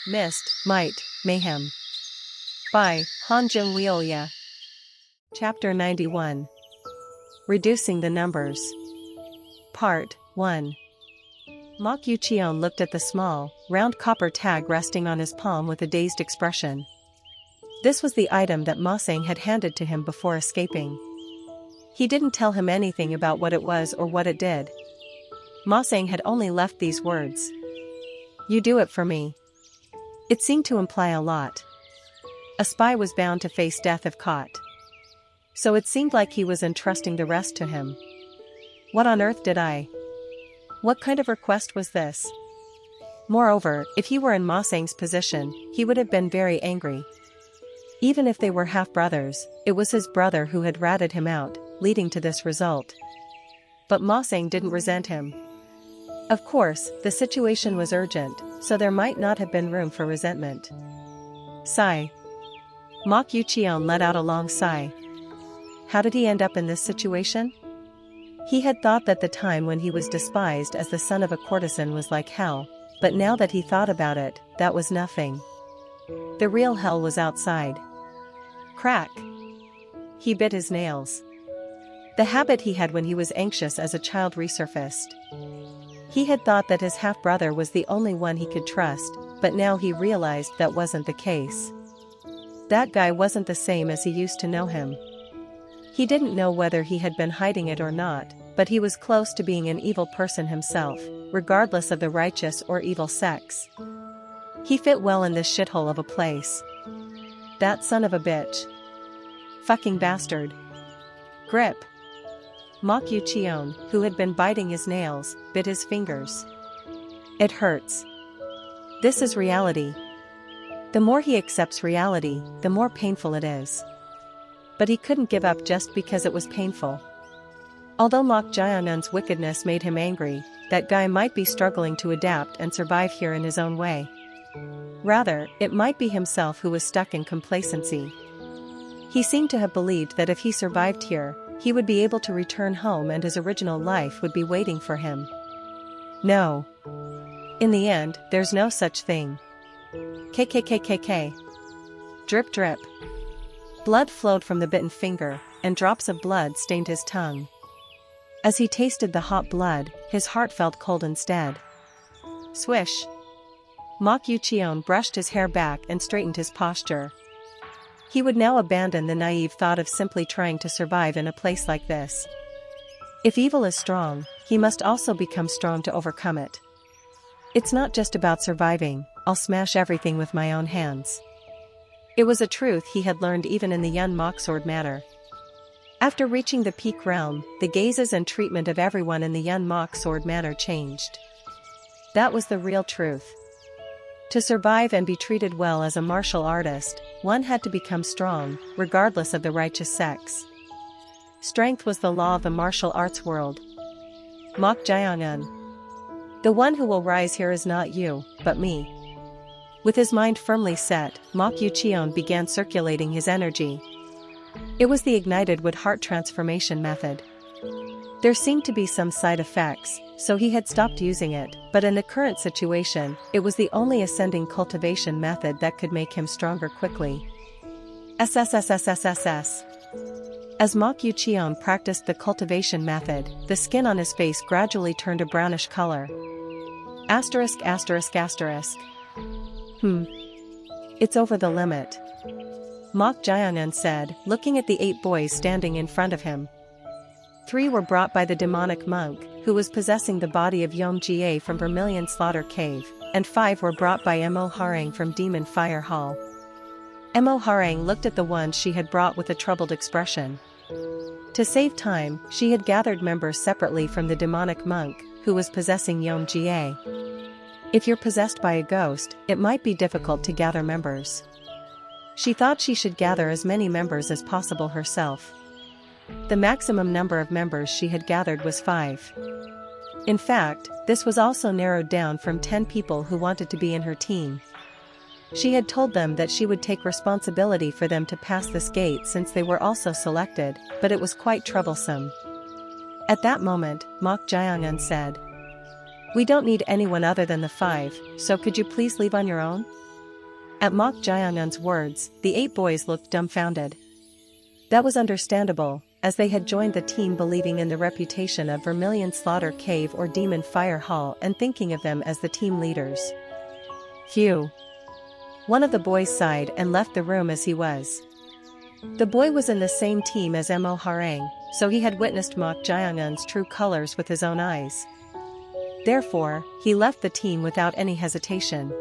Myst, Might, Mayhem. By Hanjung Liuya. Chapter 91. Reducing the Numbers. Part 1. Mok Yucheon looked at the small, round copper tag resting on his palm with a dazed expression. This was the item that Masang had handed to him before escaping. He didn't tell him anything about what it was or what it did. Masang had only left these words. "You do it for me." It seemed to imply a lot. A spy was bound to face death if caught. So it seemed like he was entrusting the rest to him. What on earth did I? What kind of request was this? Moreover, if he were in Masang's position, he would have been very angry. Even if they were half-brothers, it was his brother who had ratted him out, leading to this result. But Masang didn't resent him. Of course, the situation was urgent, so there might not have been room for resentment. Sigh. Mok Yucheon let out a long sigh. How did he end up in this situation? He had thought that the time when he was despised as the son of a courtesan was like hell, but now that he thought about it, that was nothing. The real hell was outside. Crack. He bit his nails. The habit he had when he was anxious as a child resurfaced. He had thought that his half-brother was the only one he could trust, but now he realized that wasn't the case. That guy wasn't the same as he used to know him. He didn't know whether he had been hiding it or not, but he was close to being an evil person himself, regardless of the righteous or evil sex. He fit well in this shithole of a place. That son of a bitch. Fucking bastard. Grip. Mok Yucheon, who had been biting his nails, bit his fingers. It hurts. This is reality. The more he accepts reality, the more painful it is. But he couldn't give up just because it was painful. Although Mok Jaeonun's wickedness made him angry, that guy might be struggling to adapt and survive here in his own way. Rather, it might be himself who was stuck in complacency. He seemed to have believed that if he survived here, he would be able to return home and his original life would be waiting for him. No. In the end, there's no such thing. KKKKK. Drip drip. Blood flowed from the bitten finger, and drops of blood stained his tongue. As he tasted the hot blood, his heart felt cold instead. Swish. Mok Yucheon brushed his hair back and straightened his posture. He would now abandon the naive thought of simply trying to survive in a place like this. If evil is strong, he must also become strong to overcome it. It's not just about surviving, I'll smash everything with my own hands. It was a truth he had learned even in the Yun Mok Sword matter. After reaching the peak realm, the gazes and treatment of everyone in the Yun Mok Sword manor changed. That was the real truth. To survive and be treated well as a martial artist, one had to become strong, regardless of the righteous sex. Strength was the law of the martial arts world. Mok Jaeonun. The one who will rise here is not you, but me. With his mind firmly set, Mok Yucheon began circulating his energy. It was the ignited wood heart transformation method. There seemed to be some side effects, so he had stopped using it, but in the current situation, it was the only ascending cultivation method that could make him stronger quickly. SSSSSSS. As Mok Yucheon practiced the cultivation method, the skin on his face gradually turned a brownish color. Asterisk asterisk asterisk. It's over the limit. Mok Jaeonun said, looking at the 8 boys standing in front of him. 3 were brought by the demonic monk, who was possessing the body of Yom Jie from Vermilion Slaughter Cave, and 5 were brought by Mo Harang from Demon Fire Hall. Mo Harang looked at the ones she had brought with a troubled expression. To save time, she had gathered members separately from the demonic monk, who was possessing Yom Jie. If you're possessed by a ghost, it might be difficult to gather members. She thought she should gather as many members as possible herself. The maximum number of members she had gathered was 5. In fact, this was also narrowed down from 10 people who wanted to be in her team. She had told them that she would take responsibility for them to pass this gate since they were also selected, but it was quite troublesome. At that moment, Mok Jaeonun said, "We don't need anyone other than the 5, so could you please leave on your own?" At Mok Jaehyun's words, the 8 boys looked dumbfounded. That was understandable, as they had joined the team believing in the reputation of Vermilion Slaughter Cave or Demon Fire Hall and thinking of them as the team leaders. Phew. One of the boys sighed and left the room as he was. The boy was in the same team as Mo Harang, so he had witnessed Mok Jaehyun's true colors with his own eyes. Therefore, he left the team without any hesitation.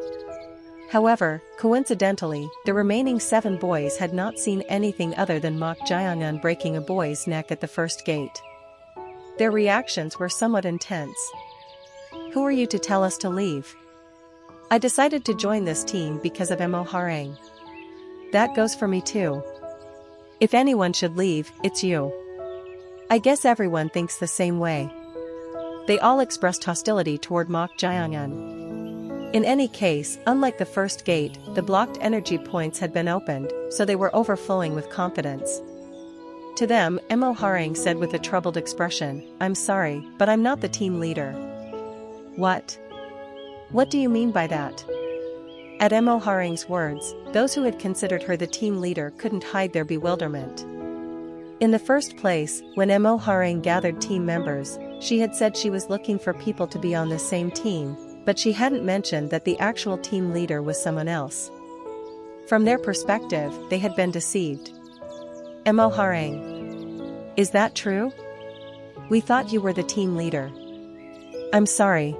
However, coincidentally, the remaining 7 boys had not seen anything other than Mok Jaehyun breaking a boy's neck at the first gate. Their reactions were somewhat intense. Who are you to tell us to leave? I decided to join this team because of Mo Harang. That goes for me too. If anyone should leave, it's you. I guess everyone thinks the same way. They all expressed hostility toward Mok Jaehyun. In any case, unlike the first gate, the blocked energy points had been opened, so they were overflowing with confidence. To them, Mo Harang said with a troubled expression, "I'm sorry, but I'm not the team leader." What? What do you mean by that? At Mo Harang's words, those who had considered her the team leader couldn't hide their bewilderment. In the first place, when Mo Harang gathered team members, she had said she was looking for people to be on the same team, but she hadn't mentioned that the actual team leader was someone else. From their perspective, they had been deceived. Mo Harang. Is that true? We thought you were the team leader. I'm sorry.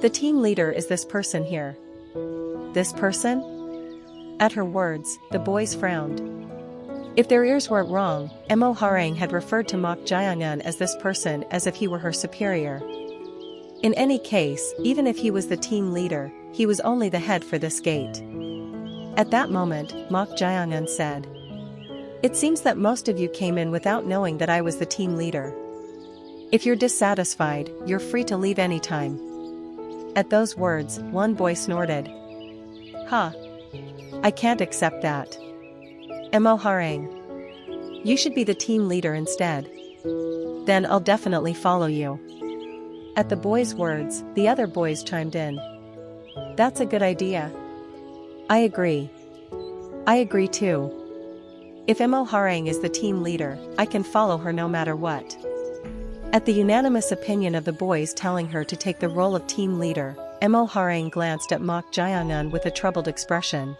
The team leader is this person here. This person? At her words, the boys frowned. If their ears weren't wrong, Mo Harang had referred to Mok Jaehyun as this person as if he were her superior. In any case, even if he was the team leader, he was only the head for this gate. At that moment, Mok Jaehyun said, "It seems that most of you came in without knowing that I was the team leader. If you're dissatisfied, you're free to leave anytime." At those words, one boy snorted. "Huh. I can't accept that. Mo Harang. You should be the team leader instead. Then I'll definitely follow you." At the boys' words, the other boys chimed in. That's a good idea. I agree. I agree too. If Mo Harang is the team leader, I can follow her no matter what. At the unanimous opinion of the boys telling her to take the role of team leader, Mo Harang glanced at Mok Jaehyun with a troubled expression.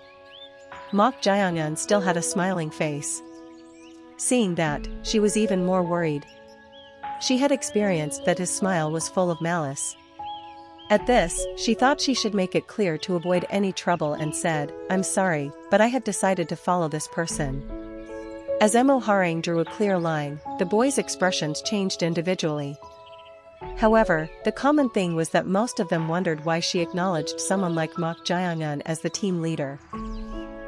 Mok Jaehyun still had a smiling face. Seeing that, she was even more worried. She had experienced that his smile was full of malice. At this, she thought she should make it clear to avoid any trouble and said, "I'm sorry, but I have decided to follow this person." As Mo Harang drew a clear line, the boys' expressions changed individually. However, the common thing was that most of them wondered why she acknowledged someone like Mok Jaehyun as the team leader.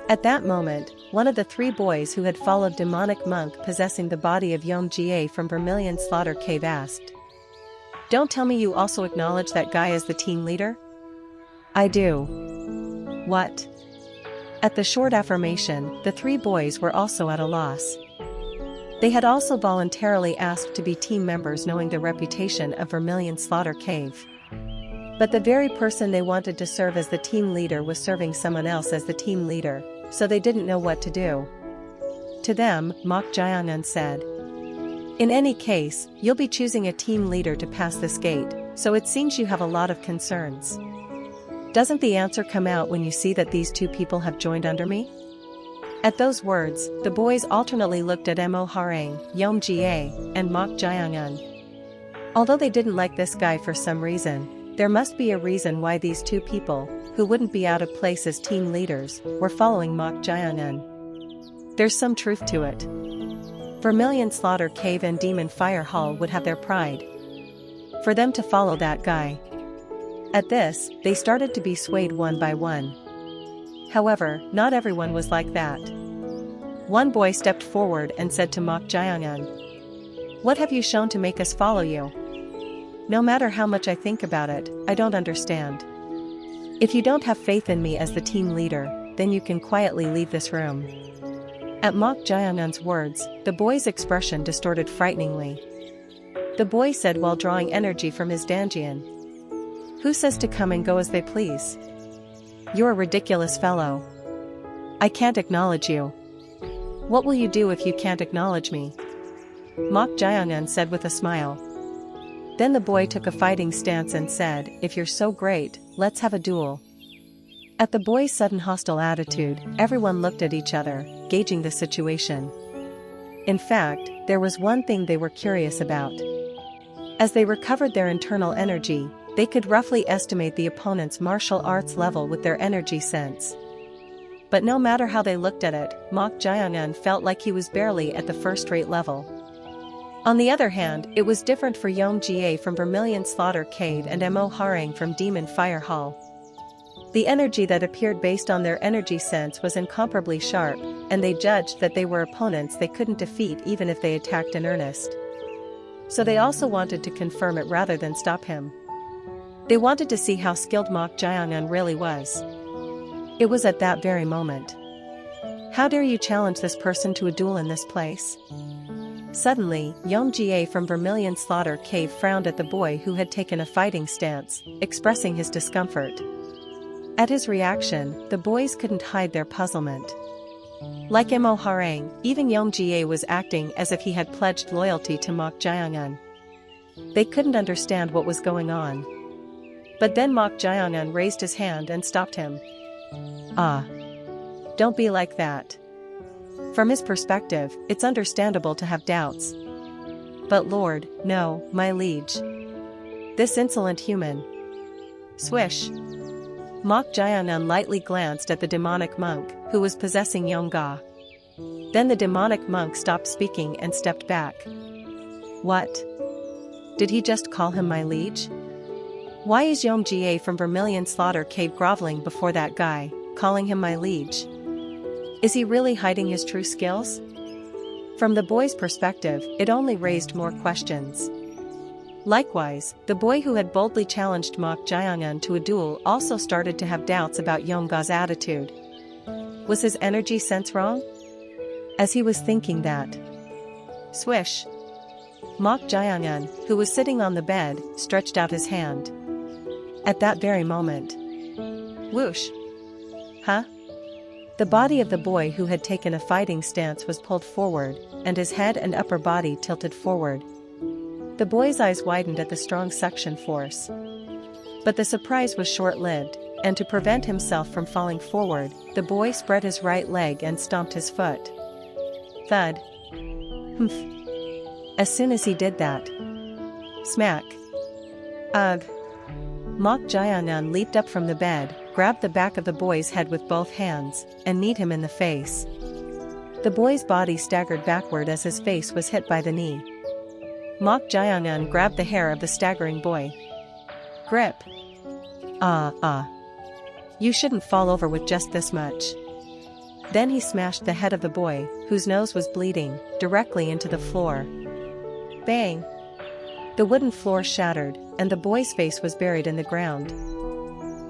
At that moment, one of the 3 boys who had followed demonic monk possessing the body of Yeom Jie from Vermilion Slaughter Cave asked, "Don't tell me you also acknowledge that guy as the team leader?" "I do." "What?" At the short affirmation, the 3 boys were also at a loss. They had also voluntarily asked to be team members knowing the reputation of Vermilion Slaughter Cave. But the very person they wanted to serve as the team leader was serving someone else as the team leader, so they didn't know what to do. To them, Mok Jaehyun said, "In any case, you'll be choosing a team leader to pass this gate, so it seems you have a lot of concerns. Doesn't the answer come out when you see that these 2 people have joined under me?" At those words, the boys alternately looked at Mo Harang, Yeom Jie, and Mok Jaehyun. Although they didn't like this guy for some reason, there must be a reason why these 2 people, who wouldn't be out of place as team leaders, were following Mok Jaehyun. There's some truth to it. Vermilion Slaughter Cave and Demon Fire Hall would have their pride. For them to follow that guy. At this, they started to be swayed one by one. However, not everyone was like that. One boy stepped forward and said to Mok Jaehyun, "What have you shown to make us follow you? No matter how much I think about it, I don't understand. If you don't have faith in me as the team leader, then you can quietly leave this room." At Mok Jaehyun's words, the boy's expression distorted frighteningly. The boy said while drawing energy from his danjian, "Who says to come and go as they please? You're a ridiculous fellow. I can't acknowledge you. What will you do if you can't acknowledge me? Mok Jae-eun said with a smile. Then the boy took a fighting stance and said, if you're so great, let's have a duel. At the boy's sudden hostile attitude, everyone looked at each other, gauging the situation. In fact, there was one thing they were curious about. As they recovered their internal energy, they could roughly estimate the opponent's martial arts level with their energy sense. But no matter how they looked at it, Mok Jae-eun felt like he was barely at the first-rate level. On the other hand, it was different for Yeom Jie from Vermilion Slaughter Cave and Mo Harang from Demon Fire Hall. The energy that appeared based on their energy sense was incomparably sharp, and they judged that they were opponents they couldn't defeat even if they attacked in earnest. So they also wanted to confirm it rather than stop him. They wanted to see how skilled Mok Jae-eun really was. It was at that very moment. How dare you challenge this person to a duel in this place? Suddenly, Yeom Jie from Vermilion Slaughter Cave frowned at the boy who had taken a fighting stance, expressing his discomfort. At his reaction, the boys couldn't hide their puzzlement. Like Mo Harang, even Yeom Jie was acting as if he had pledged loyalty to Mok Jae-eun. They couldn't understand what was going on. But then Mok Jae-eun raised his hand and stopped him. Ah. Don't be like that. From his perspective, it's understandable to have doubts. But Lord, no, my liege. This insolent human. Swish. Mok Jae-eun lightly glanced at the demonic monk, who was possessing Yeom-ga. Then the demonic monk stopped speaking and stepped back. What? Did he just call him my liege? Why is Yeom Jie from Vermilion Slaughter Cave groveling before that guy, calling him my liege? Is he really hiding his true skills? From the boy's perspective, it only raised more questions. Likewise, the boy who had boldly challenged Mok Jae-eun to a duel also started to have doubts about Yeom-ga's attitude. Was his energy sense wrong? As he was thinking that, swish! Mok Jae-eun, who was sitting on the bed, stretched out his hand. At that very moment, whoosh! Huh? The body of the boy who had taken a fighting stance was pulled forward, and his head and upper body tilted forward. The boy's eyes widened at the strong suction force. But the surprise was short-lived, and to prevent himself from falling forward, the boy spread his right leg and stomped his foot. Thud. Humph. As soon as he did that, smack. Ugh. Mok Jae-eun leaped up from the bed, grabbed the back of the boy's head with both hands, and kneed him in the face. The boy's body staggered backward as his face was hit by the knee. Mok Jae-eun grabbed the hair of the staggering boy. Grip. You shouldn't fall over with just this much. Then he smashed the head of the boy, whose nose was bleeding, directly into the floor. Bang! The wooden floor shattered, and the boy's face was buried in the ground.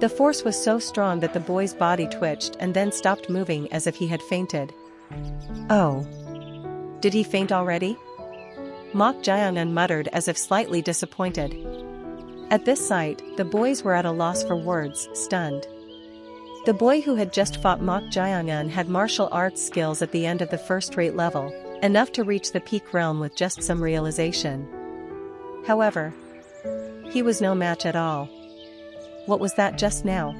The force was so strong that the boy's body twitched and then stopped moving as if he had fainted. Oh. Did he faint already? Mok Jae-eun muttered as if slightly disappointed. At this sight, the boys were at a loss for words, stunned. The boy who had just fought Mok Jae-eun had martial arts skills at the end of the first-rate level, enough to reach the peak realm with just some realization. However, he was no match at all. What was that just now?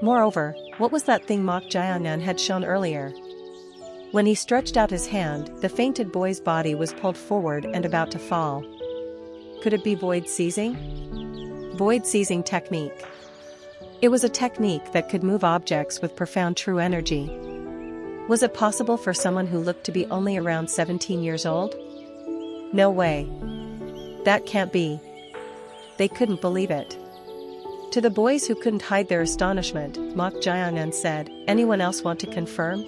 Moreover, what was that thing Mok Jae-eun had shown earlier? When he stretched out his hand, the fainted boy's body was pulled forward and about to fall. Could it be void seizing? Void seizing technique. It was a technique that could move objects with profound true energy. Was it possible for someone who looked to be only around 17 years old? No way. That can't be. They couldn't believe it. To the boys who couldn't hide their astonishment, Mok Jae-eun said, "Anyone else want to confirm?"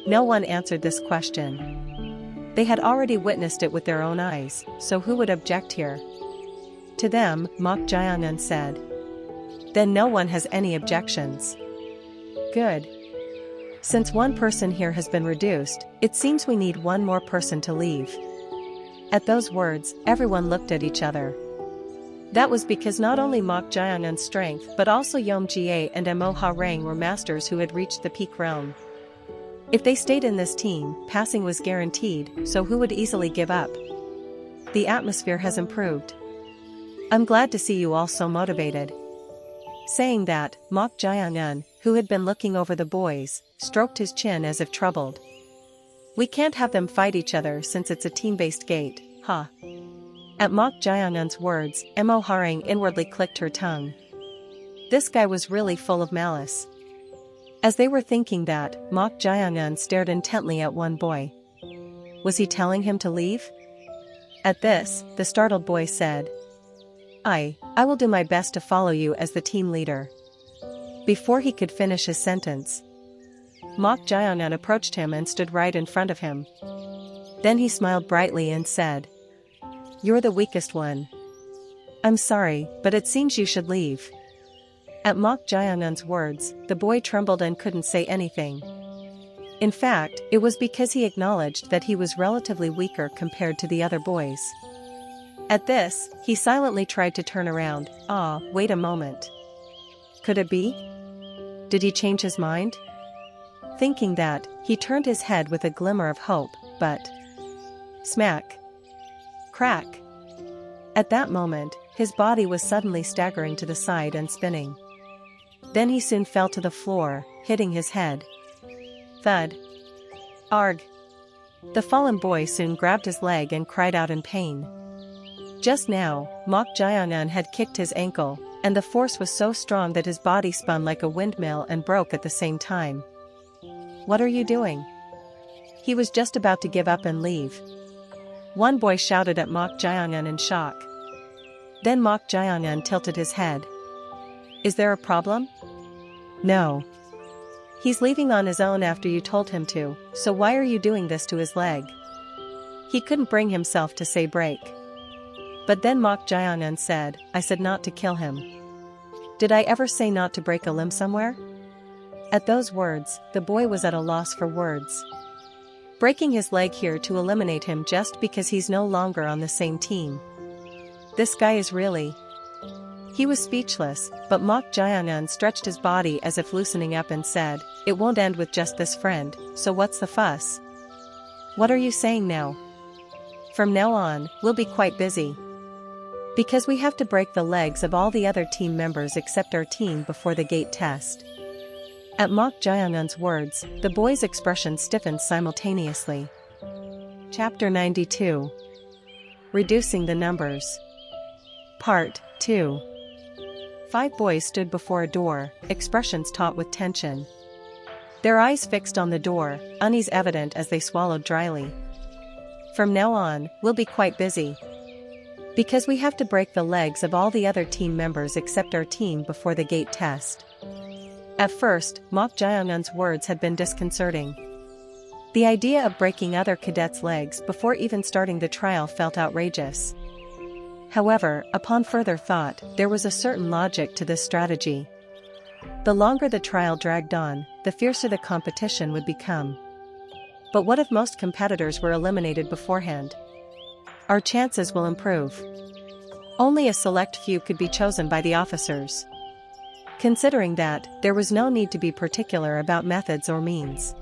No one answered this question. They had already witnessed it with their own eyes, so who would object here? To them, Mok Jae-eun said, "Then no one has any objections." Good. Since one person here has been reduced, it seems we need one more person to leave. At those words, everyone looked at each other. That was because not only Mok Jaeongun's strength but also Yom Jie and Mo Ha Rang were masters who had reached the peak realm. If they stayed in this team, passing was guaranteed, so who would easily give up? The atmosphere has improved. I'm glad to see you all so motivated. Saying that, Mok Jaeongun, who had been looking over the boys, stroked his chin as if troubled. We can't have them fight each other since it's a team-based gate, huh? At Mok Jaeongun's words, Mo Ha Rang inwardly clicked her tongue. This guy was really full of malice. As they were thinking that, Mok Jaeongun stared intently at one boy. Was he telling him to leave? At this, the startled boy said, I will do my best to follow you as the team leader. Before he could finish his sentence, Mok Jaeongun approached him and stood right in front of him. Then he smiled brightly and said, You're the weakest one. I'm sorry, but it seems you should leave. At Mok Jaeongun's words, the boy trembled and couldn't say anything. In fact, it was because he acknowledged that he was relatively weaker compared to the other boys. At this, he silently tried to turn around. Wait a moment. Could it be? Did he change his mind? Thinking that, he turned his head with a glimmer of hope, but... Smack. Crack. At that moment, his body was suddenly staggering to the side and spinning. Then he soon fell to the floor, hitting his head. Thud. Arg. The fallen boy soon grabbed his leg and cried out in pain. Just now, Mok Jaeongun had kicked his ankle, and the force was so strong that his body spun like a windmill and broke at the same time. What are you doing? He was just about to give up and leave. One boy shouted at Mok Jaeongun in shock. Then Mok Jaeongun tilted his head. Is there a problem? No. He's leaving on his own after you told him to, so why are you doing this to his leg? He couldn't bring himself to say break. But then Mok Jaeongun said, I said not to kill him. Did I ever say not to break a limb somewhere? At those words, the boy was at a loss for words. Breaking his leg here to eliminate him just because he's no longer on the same team. This guy is really... He was speechless, but Mok Jaeongun stretched his body as if loosening up and said, It won't end with just this friend, so what's the fuss? What are you saying now? From now on, we'll be quite busy. Because we have to break the legs of all the other team members except our team before the gate test. At Mok Jaeongun's words, the boy's expression stiffened simultaneously. Chapter 92. Reducing the Numbers. Part 2. 5 boys stood before a door, expressions taut with tension. Their eyes fixed on the door, unease evident as they swallowed dryly. From now on, we'll be quite busy. Because we have to break the legs of all the other team members except our team before the gate test. At first, Mok Jaeongun's words had been disconcerting. The idea of breaking other cadets' legs before even starting the trial felt outrageous. However, upon further thought, there was a certain logic to this strategy. The longer the trial dragged on, the fiercer the competition would become. But what if most competitors were eliminated beforehand? Our chances will improve. Only a select few could be chosen by the officers. Considering that, there was no need to be particular about methods or means.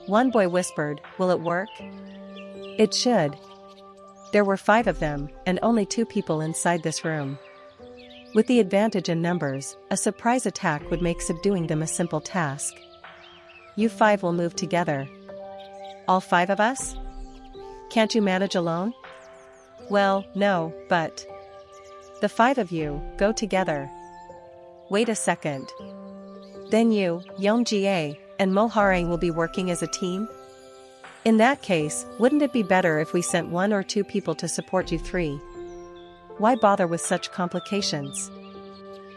One boy whispered, Will it work? It should. There were 5 of them, and only 2 people inside this room. With the advantage in numbers, a surprise attack would make subduing them a simple task. You 5 will move together. All 5 of us? Can't you manage alone? Well, no, but... The 5 of you, go together. Wait a second. Then you, Yeon Jie, and Mo Ha Rang will be working as a team? In that case, wouldn't it be better if we sent 1 or 2 people to support you 3? Why bother with such complications?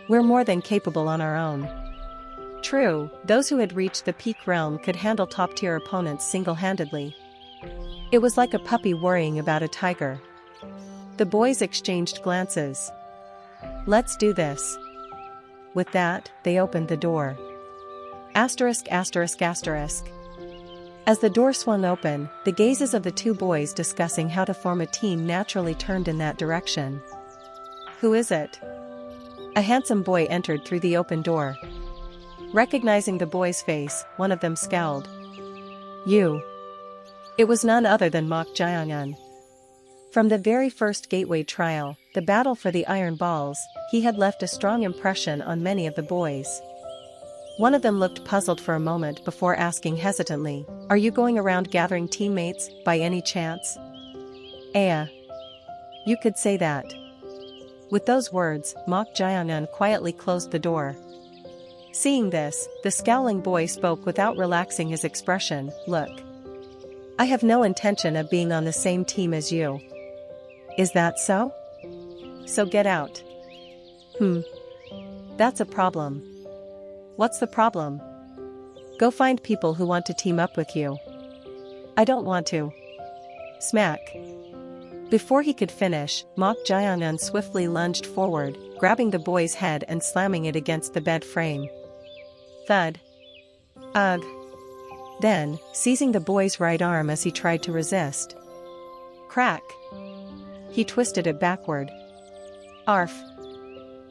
We're more than capable on our own. True, those who had reached the peak realm could handle top-tier opponents single-handedly. It was like a puppy worrying about a tiger. The boys exchanged glances. Let's do this. With that, they opened the door. Asterisk asterisk asterisk. As the door swung open, the gazes of the 2 boys discussing how to form a team naturally turned in that direction. Who is it? A handsome boy entered through the open door. Recognizing the boy's face, one of them scowled. You. It was none other than Mok Jae-eun. From the very first gateway trial, the battle for the iron balls, he had left a strong impression on many of the boys. One of them looked puzzled for a moment before asking hesitantly, "Are you going around gathering teammates, by any chance?" You could say that. With those words, Mok Jae-eun quietly closed the door. Seeing this, the scowling boy spoke without relaxing his expression, "Look. I have no intention of being on the same team as you." "Is that so? So get out." That's a problem." "What's the problem?" "Go find people who want to team up with you." "I don't want to." Smack. Before he could finish, Mok Jae-eun swiftly lunged forward, grabbing the boy's head and slamming it against the bed frame. Thud. Ugh. Then, seizing the boy's right arm as he tried to resist. Crack. He twisted it backward. Arf.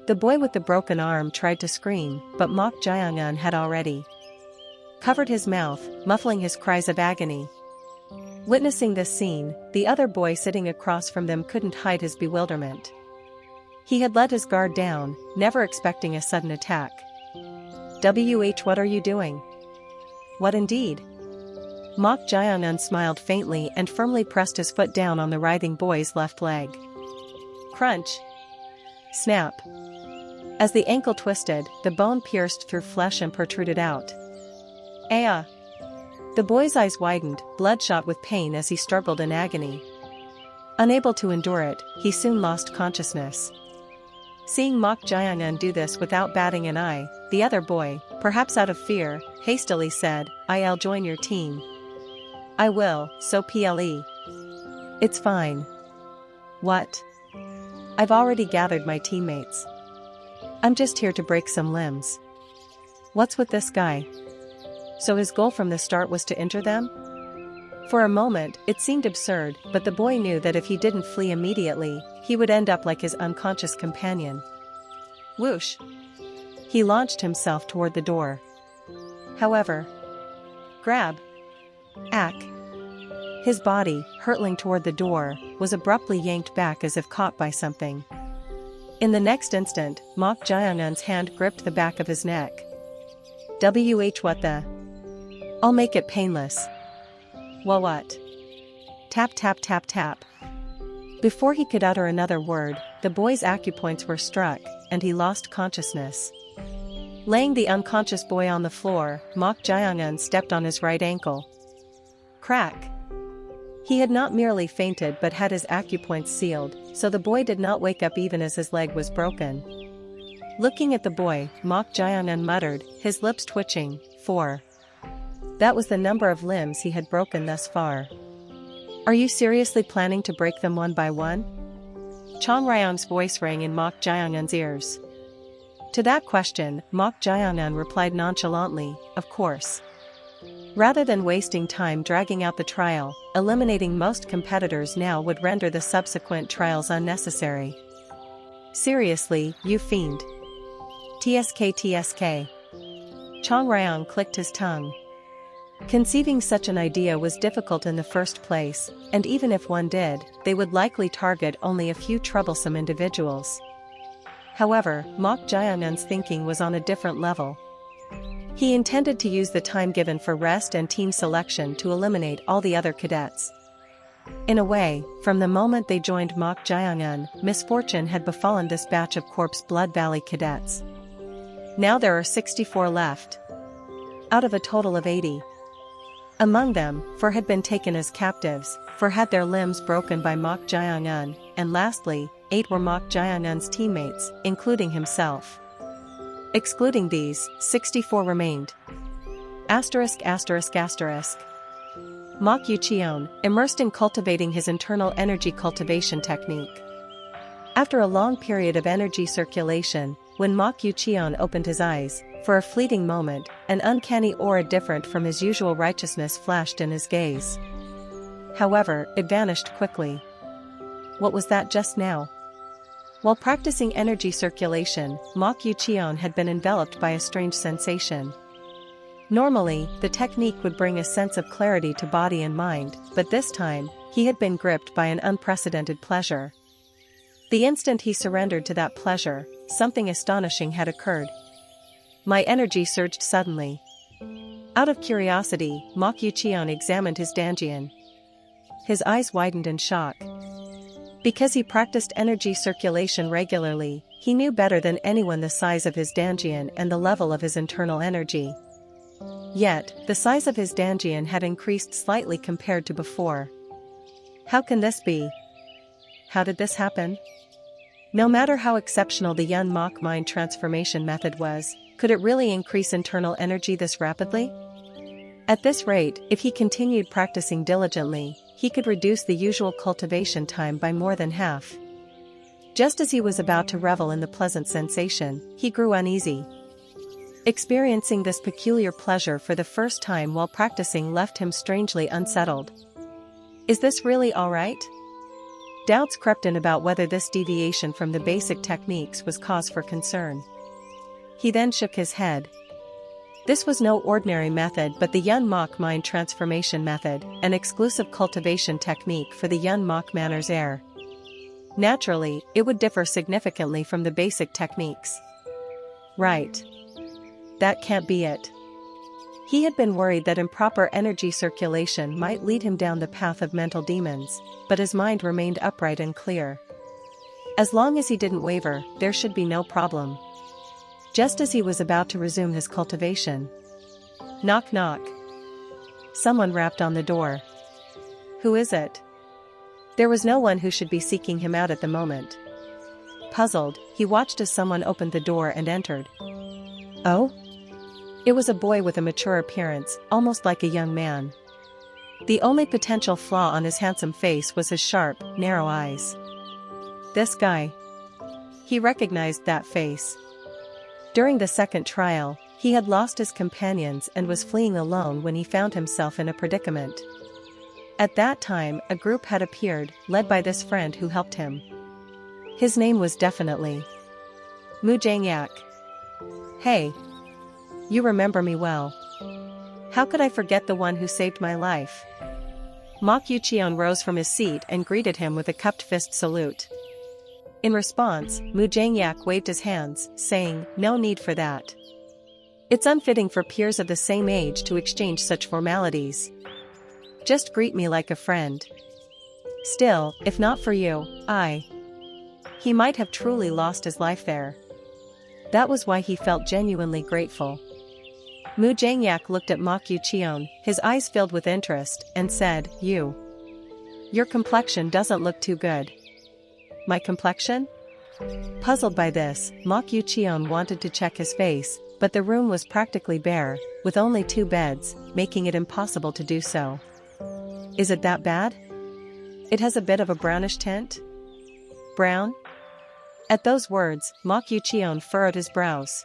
The boy with the broken arm tried to scream, but Mok Jae-eun had already covered his mouth, muffling his cries of agony. Witnessing this scene, the other boy sitting across from them couldn't hide his bewilderment. He had let his guard down, never expecting a sudden attack. What are you doing?" "What indeed?" Mok Jae-eun smiled faintly and firmly pressed his foot down on the writhing boy's left leg. Crunch. Snap. As the ankle twisted, the bone pierced through flesh and protruded out. "Aya!" The boy's eyes widened, bloodshot with pain as he struggled in agony. Unable to endure it, he soon lost consciousness. Seeing Mok Jae-eun do this without batting an eye, the other boy, perhaps out of fear, hastily said, "I'll join your team." "I will, so ple." "It's fine." "What?" "I've already gathered my teammates. I'm just here to break some limbs." "What's with this guy?" So his goal from the start was to injure them? For a moment, it seemed absurd, but the boy knew that if he didn't flee immediately, he would end up like his unconscious companion. Whoosh! He launched himself toward the door. However, grab! Ack! His body, hurtling toward the door, was abruptly yanked back as if caught by something. In the next instant, Mok Jae-eun's hand gripped the back of his neck. What the? I'll make it painless. Well, what? Tap tap tap tap. Before he could utter another word, the boy's acupoints were struck, and he lost consciousness. Laying the unconscious boy on the floor, Mok Jae-eun stepped on his right ankle. Crack! He had not merely fainted but had his acupoints sealed, so the boy did not wake up even as his leg was broken. Looking at the boy, Mok Jae-eun muttered, his lips twitching, 4. That was the number of limbs he had broken thus far. Are you seriously planning to break them one by one? Chong Ryong's voice rang in Mok Jae-eun's ears. To that question, Mok Jae-eun replied nonchalantly, of course. Rather than wasting time dragging out the trial, eliminating most competitors now would render the subsequent trials unnecessary. Seriously, you fiend. TSK. Chong Ryong clicked his tongue. Conceiving such an idea was difficult in the first place, and even if one did, they would likely target only a few troublesome individuals. However, Mok Jae-eun's thinking was on a different level. He intended to use the time given for rest and team selection to eliminate all the other cadets. In a way, from the moment they joined Mok Jae-eun, misfortune had befallen this batch of Corpse Blood Valley cadets. Now there are 64 left. Out of a total of 80. Among them, 4 had been taken as captives, 4 had their limbs broken by Mok Jae-eun, and lastly, 8 were Mok Jae-eun's teammates, including himself. Excluding these, 64 remained. Mok Yucheon, immersed in cultivating his internal energy cultivation technique. After a long period of energy circulation, when Mok Yucheon opened his eyes, for a fleeting moment, an uncanny aura different from his usual righteousness flashed in his gaze. However, it vanished quickly. What was that just now? While practicing energy circulation, Mok Yucheon had been enveloped by a strange sensation. Normally, the technique would bring a sense of clarity to body and mind, but this time, he had been gripped by an unprecedented pleasure. The instant he surrendered to that pleasure, something astonishing had occurred. My energy surged suddenly. Out of curiosity, Mok Yucheon examined his danjian. His eyes widened in shock. Because he practiced energy circulation regularly, he knew better than anyone the size of his danjian and the level of his internal energy. Yet, the size of his danjian had increased slightly compared to before. How can this be? How did this happen? No matter how exceptional the Yun Mok mind transformation method was, could it really increase internal energy this rapidly? At this rate, if he continued practicing diligently, he could reduce the usual cultivation time by more than half. Just as he was about to revel in the pleasant sensation, he grew uneasy. Experiencing this peculiar pleasure for the first time while practicing left him strangely unsettled. Is this really all right? Doubts crept in about whether this deviation from the basic techniques was cause for concern. He then shook his head. This was no ordinary method but the Yun Mok mind transformation method, an exclusive cultivation technique for the Yun Mok manners heir. Naturally, it would differ significantly from the basic techniques. Right. That can't be it. He had been worried that improper energy circulation might lead him down the path of mental demons, but his mind remained upright and clear. As long as he didn't waver, there should be no problem. Just as he was about to resume his cultivation. Knock knock. Someone rapped on the door. Who is it? There was no one who should be seeking him out at the moment. Puzzled, he watched as someone opened the door and entered. Oh? It was a boy with a mature appearance, almost like a young man. The only potential flaw on his handsome face was his sharp, narrow eyes. This guy. He recognized that face. During the second trial, he had lost his companions and was fleeing alone when he found himself in a predicament. At that time, a group had appeared, led by this friend who helped him. His name was definitely Mujangyak. Hey. You remember me well. How could I forget the one who saved my life? Mok Yucheon rose from his seat and greeted him with a cupped fist salute. In response, Mujangyak waved his hands, saying, "No need for that. It's unfitting for peers of the same age to exchange such formalities. Just greet me like a friend. Still, if not for you, He might have truly lost his life there." That was why he felt genuinely grateful. Mujangyak looked at Mok Yucheon, his eyes filled with interest, and said, Your complexion doesn't look too good." My complexion? Puzzled by this, Mok Yucheon wanted to check his face, but the room was practically bare, with only 2 beds, making it impossible to do so. Is it that bad? It has a bit of a brownish tint? Brown? At those words, Mok Yucheon furrowed his brows.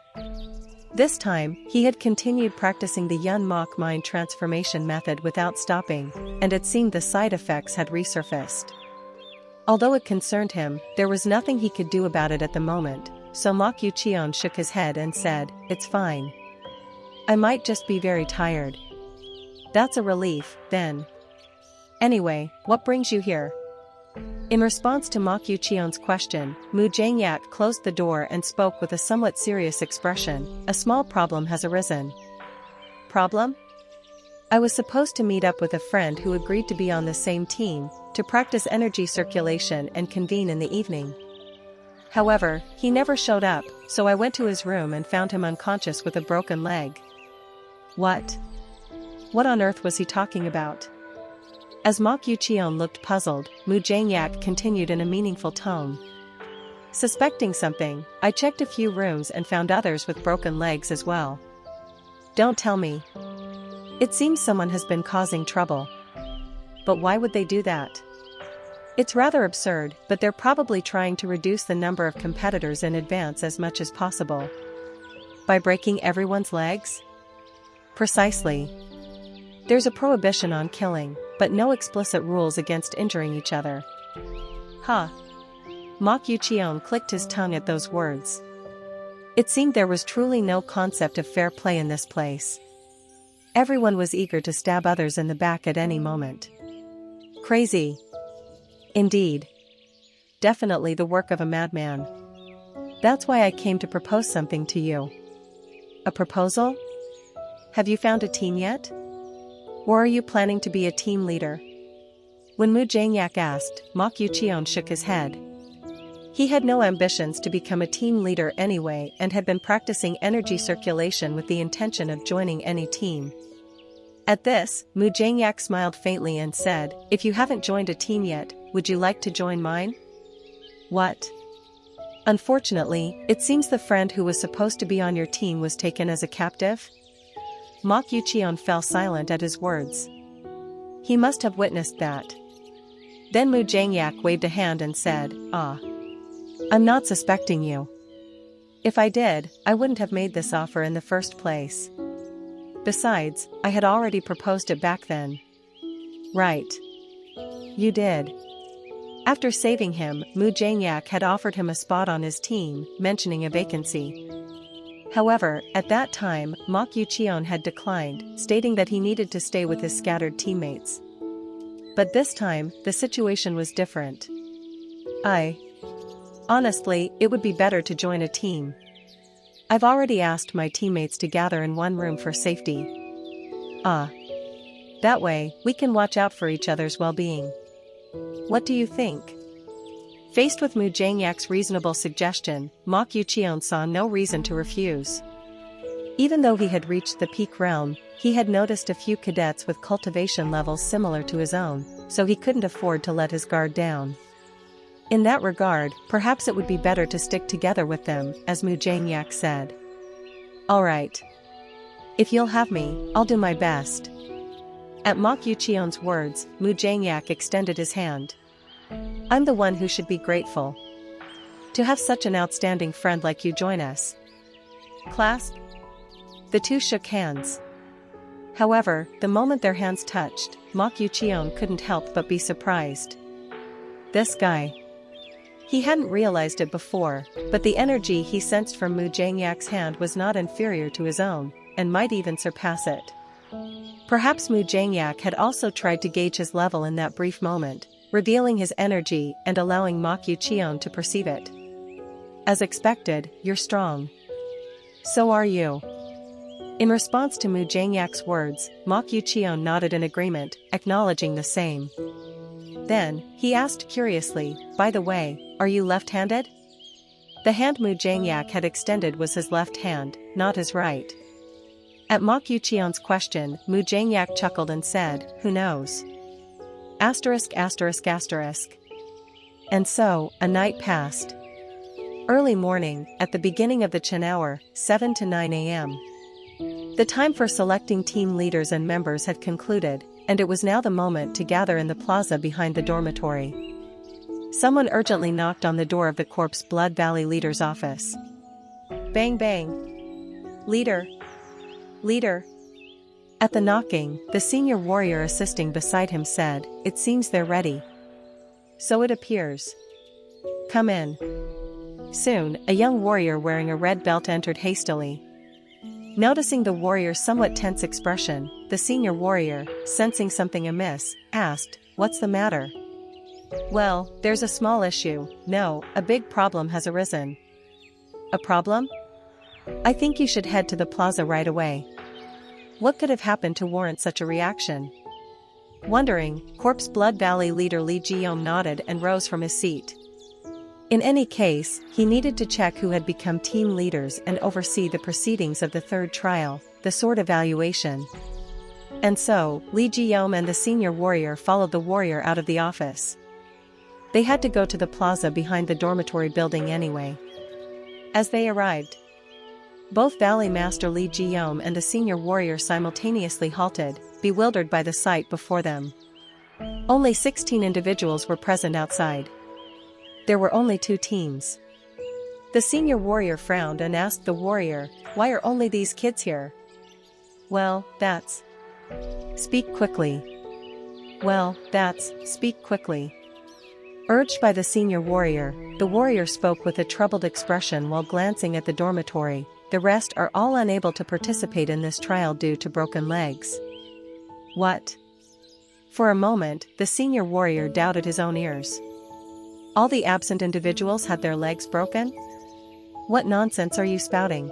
This time, he had continued practicing the Yun Mok mind transformation method without stopping, and it seemed the side effects had resurfaced. Although it concerned him, there was nothing he could do about it at the moment, so Mok Yucheon shook his head and said, "It's fine. I might just be very tired." That's a relief, then. Anyway, what brings you here? In response to Mok Yucheon's question, Mujangyak closed the door and spoke with a somewhat serious expression. "A small problem has arisen." Problem? I was supposed to meet up with a friend who agreed to be on the same team, to practice energy circulation and convene in the evening. However, he never showed up, so I went to his room and found him unconscious with a broken leg. What? What on earth was he talking about? As Mok Yucheon looked puzzled, Mujangyak continued in a meaningful tone. Suspecting something, I checked a few rooms and found others with broken legs as well. Don't tell me. It seems someone has been causing trouble. But why would they do that? It's rather absurd, but they're probably trying to reduce the number of competitors in advance as much as possible. By breaking everyone's legs? Precisely. There's a prohibition on killing, but no explicit rules against injuring each other. Huh. Mok Yucheon clicked his tongue at those words. It seemed there was truly no concept of fair play in this place. Everyone was eager to stab others in the back at any moment. Crazy. Indeed. Definitely the work of a madman. That's why I came to propose something to you. A proposal? Have you found a team yet? Or are you planning to be a team leader? When Mu Jangyak asked, Mok Yucheon shook his head. He had no ambitions to become a team leader anyway and had been practicing energy circulation with the intention of joining any team. At this, Mu Jangyak smiled faintly and said, if you haven't joined a team yet, would you like to join mine? What? Unfortunately, it seems the friend who was supposed to be on your team was taken as a captive? Mok Yucheon fell silent at his words. He must have witnessed that. Then Mu Jangyak waved a hand and said, I'm not suspecting you. If I did, I wouldn't have made this offer in the first place. Besides, I had already proposed it back then. Right. You did. After saving him, Mu Jangyak had offered him a spot on his team, mentioning a vacancy. However, at that time, Mok Yucheon had declined, stating that he needed to stay with his scattered teammates. But this time, the situation was different. Honestly, it would be better to join a team. I've already asked my teammates to gather in one room for safety. That way, we can watch out for each other's well-being. What do you think? Faced with Mu Jangyak's reasonable suggestion, Mok Yucheon saw no reason to refuse. Even though he had reached the peak realm, he had noticed a few cadets with cultivation levels similar to his own, so he couldn't afford to let his guard down. In that regard, perhaps it would be better to stick together with them, as Mu Jangyak said. Alright. If you'll have me, I'll do my best. At Mok Yucheon's words, Mu Jangyak extended his hand. I'm the one who should be grateful. To have such an outstanding friend like you join us. Clasp? The two shook hands. However, the moment their hands touched, Mok Yucheon couldn't help but be surprised. This guy. He hadn't realized it before, but the energy he sensed from Mu Jangyak's hand was not inferior to his own, and might even surpass it. Perhaps Mu Jangyak had also tried to gauge his level in that brief moment, revealing his energy and allowing Mok Yucheon to perceive it. As expected, you're strong. So are you. In response to Mu Jangyak's words, Mok Yucheon nodded in agreement, acknowledging the same. Then, he asked curiously, by the way, are you left-handed? The hand Mu Jangyak had extended was his left hand, not his right. At Mok Yucheon's question, Mu Jangyak chuckled and said, who knows? Asterisk asterisk asterisk. And so, a night passed. Early morning, at the beginning of the Chen hour, 7 to 9 a.m. The time for selecting team leaders and members had concluded, and it was now the moment to gather in the plaza behind the dormitory. Someone urgently knocked on the door of the Corpse Blood Valley leader's office. Bang bang. Leader. Leader. At the knocking, the senior warrior assisting beside him said, it seems they're ready. So it appears. Come in. Soon, a young warrior wearing a red belt entered hastily. Noticing the warrior's somewhat tense expression, the senior warrior, sensing something amiss, asked, what's the matter? Well, there's a small issue. No, a big problem has arisen. A problem? I think you should head to the plaza right away. What could have happened to warrant such a reaction? Wondering, Corpse Blood Valley leader Lee Ji-young nodded and rose from his seat. In any case, he needed to check who had become team leaders and oversee the proceedings of the third trial, the sword evaluation. And so, Lee Ji-young and the senior warrior followed the warrior out of the office. They had to go to the plaza behind the dormitory building anyway. As they arrived, both Valley Master Lee Ji-young and the senior warrior simultaneously halted, bewildered by the sight before them. Only 16 individuals were present outside. There were only 2 teams. The senior warrior frowned and asked the warrior, why are only these kids here? Well, that's... Speak quickly. Well, that's... Speak quickly. Urged by the senior warrior, the warrior spoke with a troubled expression while glancing at the dormitory. The rest are all unable to participate in this trial due to broken legs. What? For a moment, the senior warrior doubted his own ears. All the absent individuals had their legs broken? What nonsense are you spouting?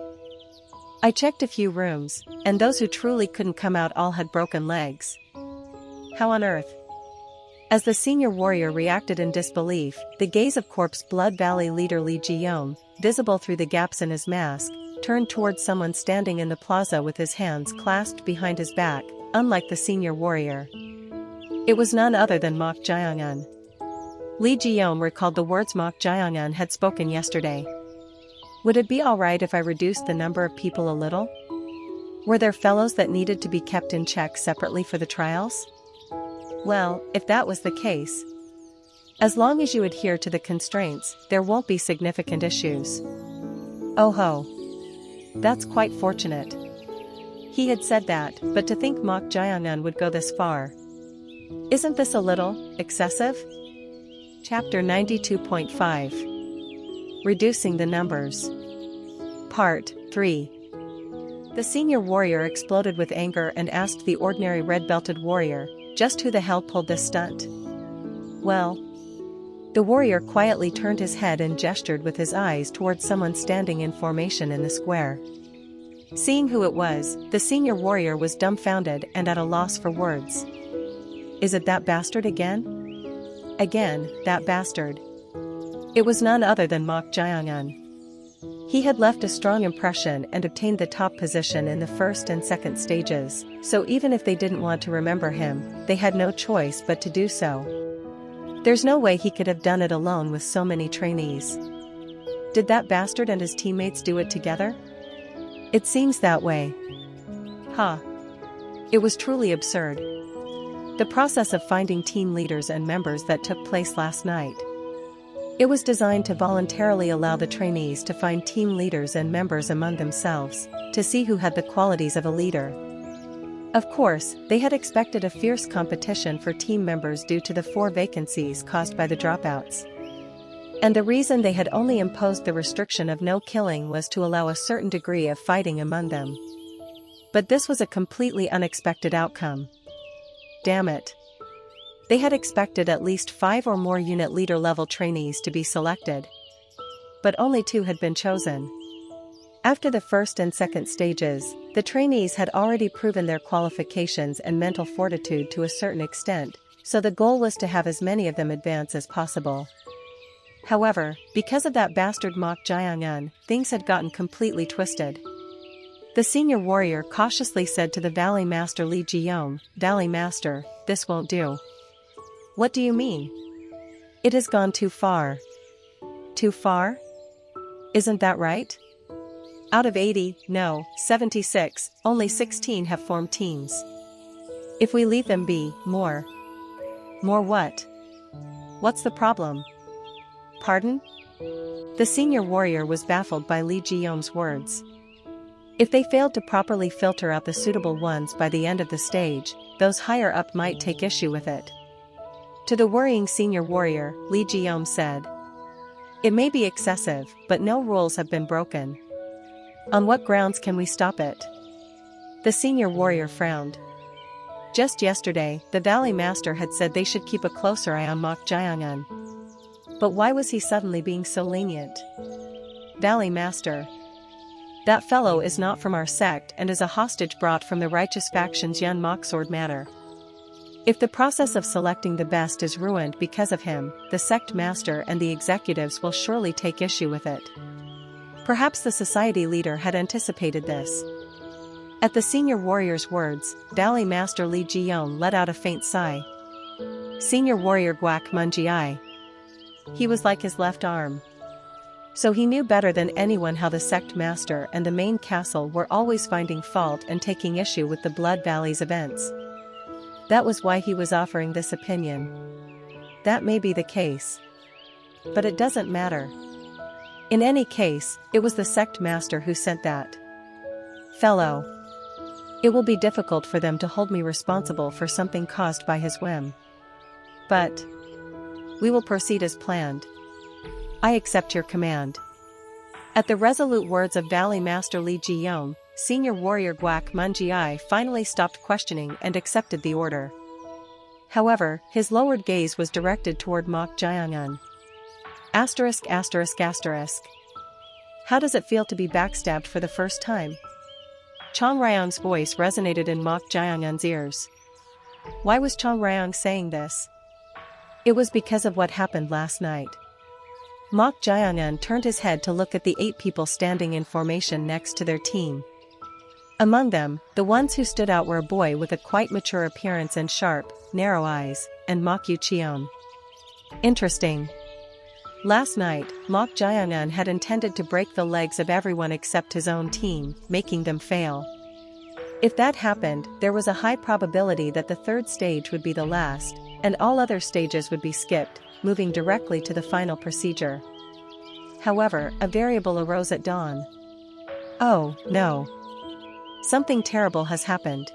I checked a few rooms, and those who truly couldn't come out all had broken legs. How on earth? As the senior warrior reacted in disbelief, the gaze of Corpse Blood Valley leader Li Jiyong, visible through the gaps in his mask, turned towards someone standing in the plaza with his hands clasped behind his back, unlike the senior warrior. It was none other than Mok Jiangun. Li Jiyong recalled the words Mok Jiangun had spoken yesterday. Would it be alright if I reduced the number of people a little? Were there fellows that needed to be kept in check separately for the trials? Well, if that was the case, as long as you adhere to the constraints, there won't be significant issues. Oh ho. That's quite fortunate. He had said that, but to think Mok Jiangun would go this far. Isn't this a little excessive? Chapter 92.5. Reducing the Numbers. Part 3. The senior warrior exploded with anger and asked the ordinary red-belted warrior, just who the hell pulled this stunt? Well. The warrior quietly turned his head and gestured with his eyes towards someone standing in formation in the square. Seeing who it was, the senior warrior was dumbfounded and at a loss for words. Is it that bastard again? Again, that bastard. It was none other than Mok Jiangun. He had left a strong impression and obtained the top position in the first and second stages, so even if they didn't want to remember him, they had no choice but to do so. There's no way he could have done it alone with so many trainees. Did that bastard and his teammates do it together? It seems that way. Ha. It was truly absurd. The process of finding team leaders and members that took place last night. It was designed to voluntarily allow the trainees to find team leaders and members among themselves, to see who had the qualities of a leader. Of course, they had expected a fierce competition for team members due to the 4 vacancies caused by the dropouts. And the reason they had only imposed the restriction of no killing was to allow a certain degree of fighting among them. But this was a completely unexpected outcome. Damn it. They had expected at least 5 or more unit leader level trainees to be selected. But only 2 had been chosen. After the first and second stages, the trainees had already proven their qualifications and mental fortitude to a certain extent, so the goal was to have as many of them advance as possible. However, because of that bastard Mok Jiangun, things had gotten completely twisted. The senior warrior cautiously said to the Valley Master Li Jiyong, "Valley Master, this won't do." What do you mean? It has gone too far. Too far? Isn't that right? Out of 80, no, 76, only 16 have formed teams. If we leave them be, more. More what? What's the problem? Pardon? The senior warrior was baffled by Li Jiyong's words. If they failed to properly filter out the suitable ones by the end of the stage, those higher up might take issue with it. To the worrying senior warrior, Li Jiyong said, "It may be excessive, but no rules have been broken. On what grounds can we stop it?" The senior warrior frowned. Just yesterday, the Valley Master had said they should keep a closer eye on Mok Jiangun. But why was he suddenly being so lenient? Valley Master. That fellow is not from our sect and is a hostage brought from the righteous faction's Yun Moksword matter. If the process of selecting the best is ruined because of him, the sect master and the executives will surely take issue with it. Perhaps the society leader had anticipated this. At the senior warrior's words, Valley Master Li Jiyong let out a faint sigh. Senior warrior Guak Munjiai. He was like his left arm. So he knew better than anyone how the sect master and the main castle were always finding fault and taking issue with the Blood Valley's events. That was why he was offering this opinion. That may be the case. But it doesn't matter. In any case, it was the sect master who sent that fellow. It will be difficult for them to hold me responsible for something caused by his whim. But We will proceed as planned. I accept your command. At the resolute words of Valley Master Li Jiyong, senior warrior Guak Munjiai finally stopped questioning and accepted the order. However, his lowered gaze was directed toward Mok Jiangan. Asterisk asterisk asterisk. How does it feel to be backstabbed for the first time? Chong Ryong's voice resonated in Mok Jiangan's ears. Why was Chong Ryong saying this? It was because of what happened last night. Mok Jiangan turned his head to look at the 8 people standing in formation next to their team. Among them, the ones who stood out were a boy with a quite mature appearance and sharp, narrow eyes, and Mok Yuqion. Interesting. Last night, Mok Jiangan had intended to break the legs of everyone except his own team, making them fail. If that happened, there was a high probability that the 3rd stage would be the last, and all other stages would be skipped, moving directly to the final procedure. However, a variable arose at dawn. Oh, no. Something terrible has happened.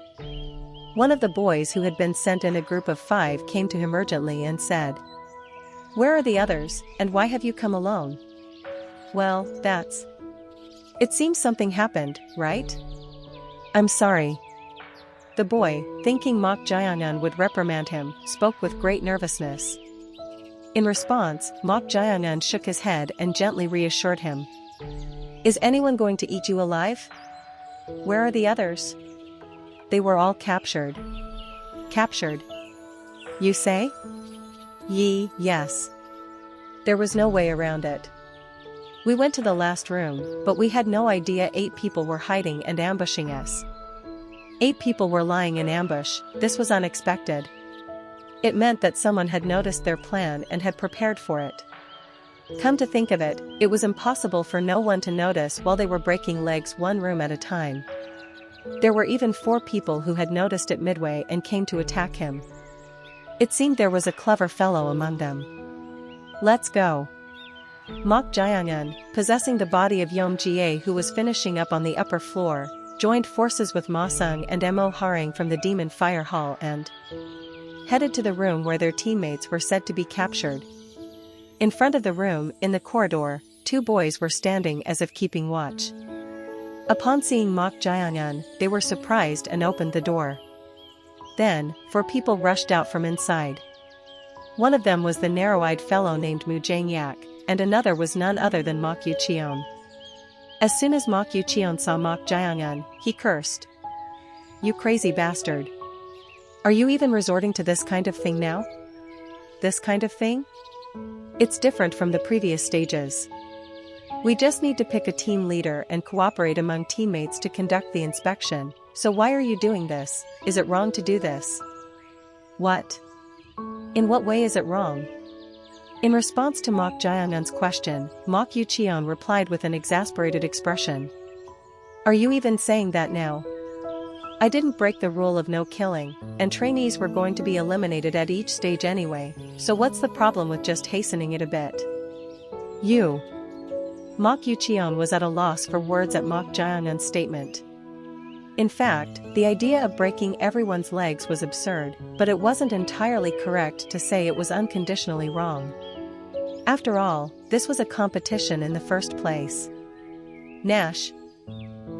One of the boys who had been sent in a group of 5 came to him urgently and said, "Where are the others, and why have you come alone?" Well, that's... It seems something happened, right? I'm sorry. The boy, thinking Mok Jiangan would reprimand him, spoke with great nervousness. In response, Mok Jiangan shook his head and gently reassured him. Is anyone going to eat you alive? Where are the others? They were all captured. Captured? You say? Yes. There was no way around it. We went to the last room, but we had no idea 8 people were hiding and ambushing us. 8 people were lying in ambush. This was unexpected. It meant that someone had noticed their plan and had prepared for it. Come to think of it, it was impossible for no one to notice while they were breaking legs one room at a time. There were even 4 people who had noticed it midway and came to attack him. It seemed there was a clever fellow among them. Let's go. Mok Jiangan, possessing the body of Yom Jie who was finishing up on the upper floor, joined forces with Ma Sung and Mo Haring from the Demon Fire Hall and headed to the room where their teammates were said to be captured. In front of the room, in the corridor, 2 boys were standing as if keeping watch. Upon seeing Mok Jiangan, they were surprised and opened the door. Then, 4 people rushed out from inside. One of them was the narrow-eyed fellow named Mu Jiangyak, and another was none other than Mok Yuqion. As soon as Mok Yuqion saw Mok Jiangan, he cursed. You crazy bastard. Are you even resorting to this kind of thing now? This kind of thing? It's different from the previous stages. We just need to pick a team leader and cooperate among teammates to conduct the inspection, so why are you doing this? Is it wrong to do this? What? In what way is it wrong? In response to Mok Jiangan's question, Mok Yuqion replied with an exasperated expression. Are you even saying that now? I didn't break the rule of no killing, and trainees were going to be eliminated at each stage anyway, so what's the problem with just hastening it a bit? You. Mok Yuqion was at a loss for words at Mok Jiangan's statement. In fact, the idea of breaking everyone's legs was absurd, but it wasn't entirely correct to say it was unconditionally wrong. After all, this was a competition in the first place. Nash.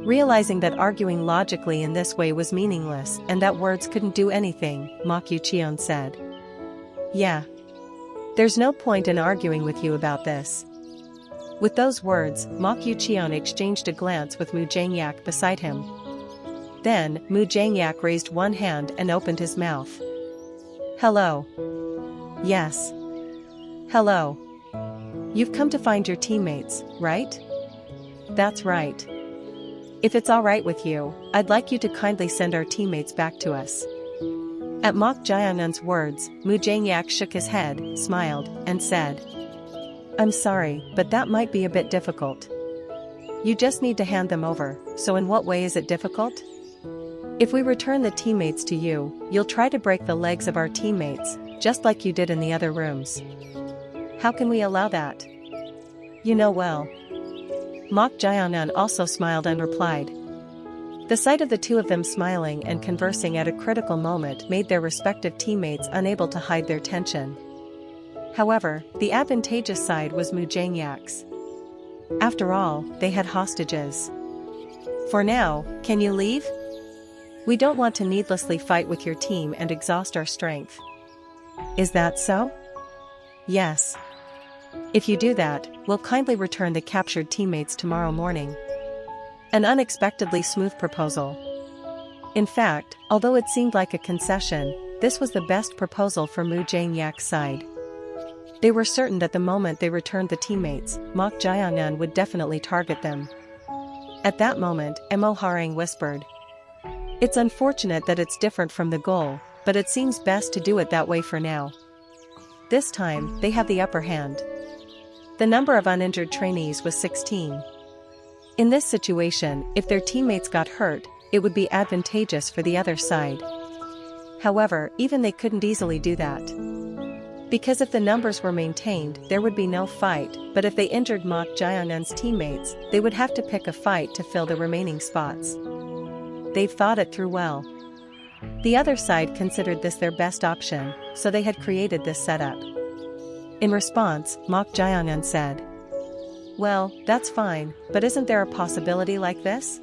Realizing that arguing logically in this way was meaningless and that words couldn't do anything, Mok Yuqion said. Yeah. There's no point in arguing with you about this. With those words, Mok Yuqion exchanged a glance with Mu Jiangyak beside him. Then, Mu Jiangyak raised one hand and opened his mouth. Hello. Yes. Hello. You've come to find your teammates, right? That's right. If it's alright with you, I'd like you to kindly send our teammates back to us. At Mok Jiangan's words, Mu Jiangyak shook his head, smiled, and said, I'm sorry, but that might be a bit difficult. You just need to hand them over, so in what way is it difficult? If we return the teammates to you, you'll try to break the legs of our teammates, just like you did in the other rooms. How can we allow that? You know well. Mok Jiangan also smiled and replied. The sight of the 2 of them smiling and conversing at a critical moment made their respective teammates unable to hide their tension. However, the advantageous side was Mujangyak's. After all, they had hostages. For now, can you leave? We don't want to needlessly fight with your team and exhaust our strength. Is that so? Yes. If you do that, we'll kindly return the captured teammates tomorrow morning. An unexpectedly smooth proposal. In fact, although it seemed like a concession, this was the best proposal for Mujangyak's side. They were certain that the moment they returned the teammates, Mok Jayangan would definitely target them. At that moment, Mo Harang whispered, "It's unfortunate that it's different from the goal, but it seems best to do it that way for now. This time, they have the upper hand." The number of uninjured trainees was 16. In this situation, if their teammates got hurt, it would be advantageous for the other side. However, even they couldn't easily do that. Because if the numbers were maintained, there would be no fight, but if they injured Mok Jayangan's teammates, they would have to pick a fight to fill the remaining spots. They've thought it through well. The other side considered this their best option, so they had created this setup. In response, Mok Jayangan said, "Well, that's fine, but isn't there a possibility like this?"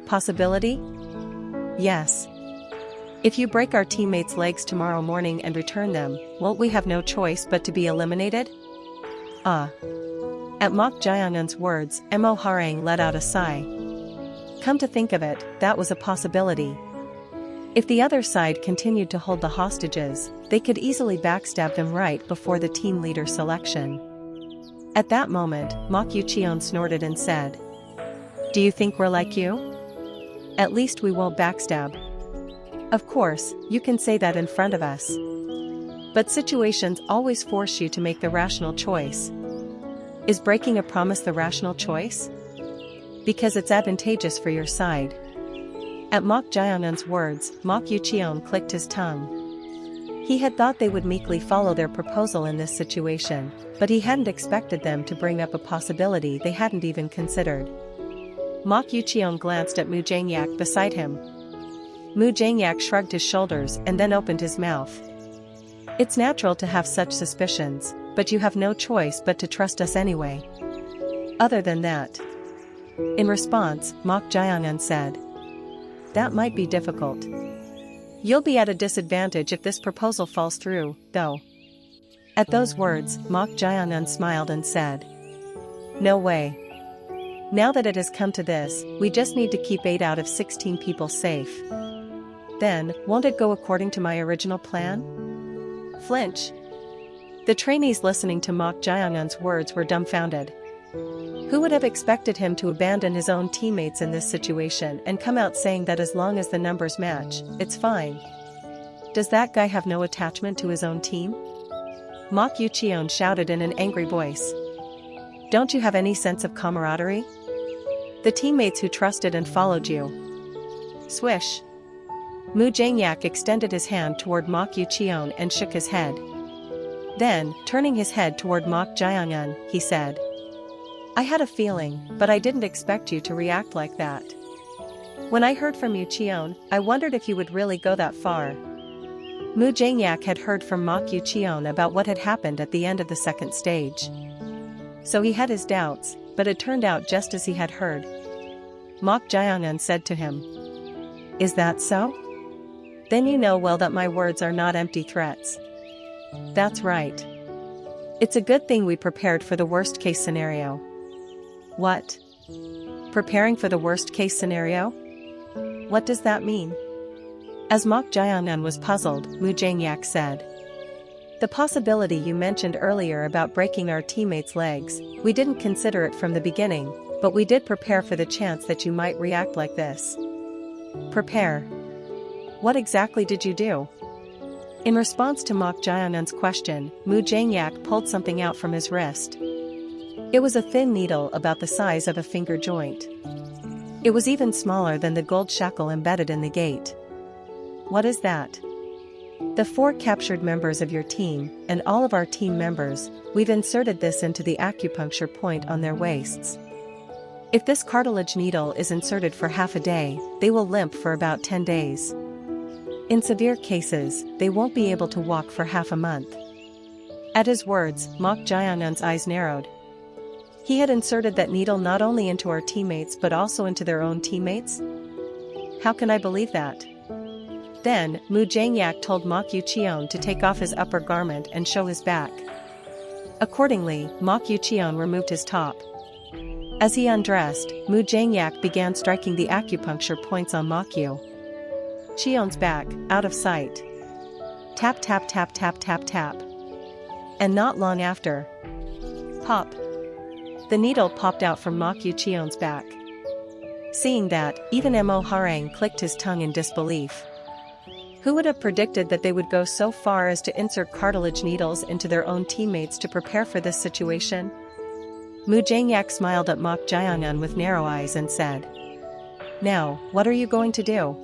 Possibility? Yes. If you break our teammates' legs tomorrow morning and return them, won't we have no choice but to be eliminated? At Mok Jayangan's words, Mo Harang let out a sigh. Come to think of it, that was a possibility. If the other side continued to hold the hostages, they could easily backstab them right before the team leader selection. At that moment, Mok Yucheon snorted and said, "Do you think we're like you? At least we won't backstab." Of course, you can say that in front of us. But situations always force you to make the rational choice. Is breaking a promise the rational choice? Because it's advantageous for your side. At Mok Jayangan's words, Mok Yucheon clicked his tongue. He had thought they would meekly follow their proposal in this situation, but he hadn't expected them to bring up a possibility they hadn't even considered. Mok Yucheon glanced at Mujangyak beside him. Mujangyak shrugged his shoulders and then opened his mouth. "It's natural to have such suspicions, but you have no choice but to trust us anyway. Other than that." In response, Mok Jayangan said, "That might be difficult. You'll be at a disadvantage if this proposal falls through, though." At those words, Mok Jayangan smiled and said, "No way. Now that it has come to this, we just need to keep 8 out of 16 people safe. Then, won't it go according to my original plan?" Flinch. The trainees listening to Mok Jayangan's words were dumbfounded. Who would have expected him to abandon his own teammates in this situation and come out saying that as long as the numbers match, it's fine? Does that guy have no attachment to his own team? Mok Yucheon shouted in an angry voice. Don't you have any sense of camaraderie? The teammates who trusted and followed you. Swish. Mujangyak extended his hand toward Mok Yucheon and shook his head. Then, turning his head toward Mok Jayangan, he said, "I had a feeling, but I didn't expect you to react like that. When I heard from Yucheon, I wondered if you would really go that far." Mujangyak had heard from Mok Yucheon about what had happened at the end of the second stage. So he had his doubts, but it turned out just as he had heard. Mok Jayangan said to him, "Is that so? Then you know well that my words are not empty threats." "That's right. It's a good thing we prepared for the worst-case scenario." "What? Preparing for the worst-case scenario? What does that mean?" As Mok Jayangan was puzzled, Mujangyak said, "The possibility you mentioned earlier about breaking our teammates' legs, we didn't consider it from the beginning, but we did prepare for the chance that you might react like this." "Prepare? What exactly did you do?" In response to Mok Jayangan's question, Mujangyak pulled something out from his wrist. It was a thin needle about the size of a finger joint. It was even smaller than the gold shackle embedded in the gate. "What is that?" "The 4 captured members of your team, and all of our team members, we've inserted this into the acupuncture point on their waists. If this cartilage needle is inserted for half a day, they will limp for about 10 days. In severe cases, they won't be able to walk for half a month. At his words, Mok Jaehyun's eyes narrowed. He had inserted that needle not only into our teammates but also into their own teammates? How can I believe that? Then, Mu Jangyak told Mok Yucheon to take off his upper garment and show his back. Accordingly, Mok Yucheon removed his top. As he undressed, Mu Jangyak began striking the acupuncture points on Mok Yucheon's back, out of sight. Tap tap tap tap tap tap. And not long after, pop! The needle popped out from Mok Yucheon's back. Seeing that, even Mo Harang clicked his tongue in disbelief. Who would have predicted that they would go so far as to insert cartilage needles into their own teammates to prepare for this situation? Mu Jangyak smiled at Mok Jaehyun with narrow eyes and said, "Now, what are you going to do?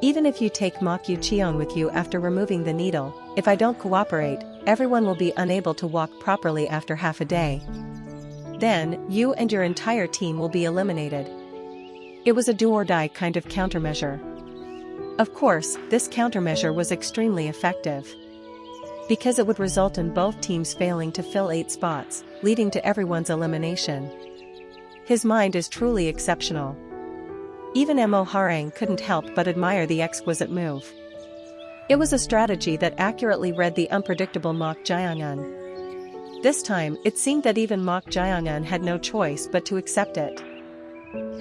Even if you take Mok Yucheon with you after removing the needle, if I don't cooperate, everyone will be unable to walk properly after half a day. Then, you and your entire team will be eliminated." It was a do-or-die kind of countermeasure. Of course, this countermeasure was extremely effective. Because it would result in both teams failing to fill 8 spots, leading to everyone's elimination. His mind is truly exceptional. Even Mo Harang couldn't help but admire the exquisite move. It was a strategy that accurately read the unpredictable Mok Jaehyun. This time, it seemed that even Mok Jaehyun had no choice but to accept it.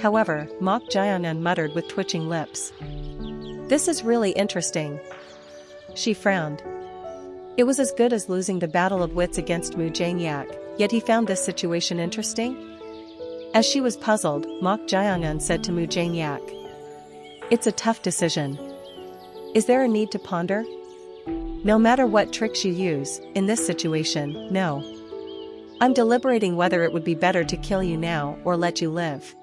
However, Mok Jaehyun muttered with twitching lips. "This is really interesting." She frowned. It was as good as losing the battle of wits against Mu Jangyak, yet he found this situation interesting? As she was puzzled, Mok Jaehyun said to Mu Jangyak, "It's a tough decision. Is there a need to ponder? No matter what tricks you use, in this situation, no. I'm deliberating whether it would be better to kill you now or let you live."